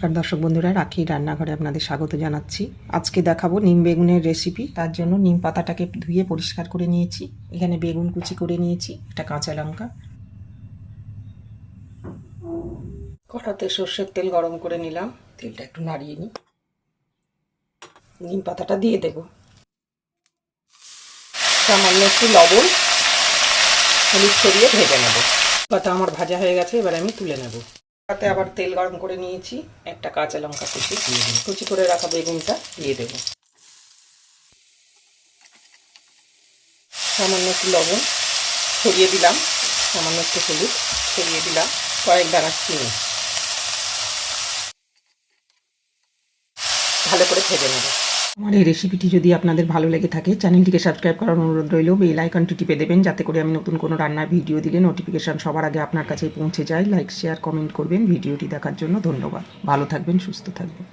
নমস্কার দর্শক বন্ধুরা, রাখি রান্নাঘরে আপনাদের স্বাগত জানাচ্ছি। আজকে দেখাবো নিম বেগুনের রেসিপি। তার জন্য নিম পাতাটাকে ধুয়ে পরিষ্কার করে নিয়েছি। এখানে বেগুন কুচি করে নিয়েছি, একটা কাঁচা লঙ্কা। কড়াতে সর্ষের তেল গরম করে নিলাম, তেলটা একটু নাড়িয়ে নিই। নিম পাতাটা দিয়ে দেব, সামান্য একটু লবণ, হলুদ ছড়িয়ে ভেজে নেব। পাতা আমার ভাজা হয়ে গেছে, এবার আমি তুলে নেব। তাতে আবার তেল গরম করে নিয়েছি, একটা কাঁচা লঙ্কা কুচি দিয়ে দিই, কুচি করে রাখা বেগুনটা দিয়ে দেব, সামান্য একটু লবণ ছড়িয়ে দিলাম, সামান্য একটু হলুদ ছড়িয়ে দিলাম, কয়েক দানা চিনি, ভালো করে ভেজে নেব। আমার এই রেসিপিটি যদি আপনাদের ভালো লেগে থাকে, চ্যানেলটিকে সাবস্ক্রাইব করার অনুরোধ রইল। বেল আইকনটি টিপে দেবেন, যাতে করে আমি নতুন কোনো রান্নার ভিডিও দিলে নোটিফিকেশান সবার আগে আপনার কাছে পৌঁছে যায়। লাইক, শেয়ার, কমেন্ট করবেন। ভিডিওটি দেখার জন্য ধন্যবাদ। ভালো থাকবেন, সুস্থ থাকবেন।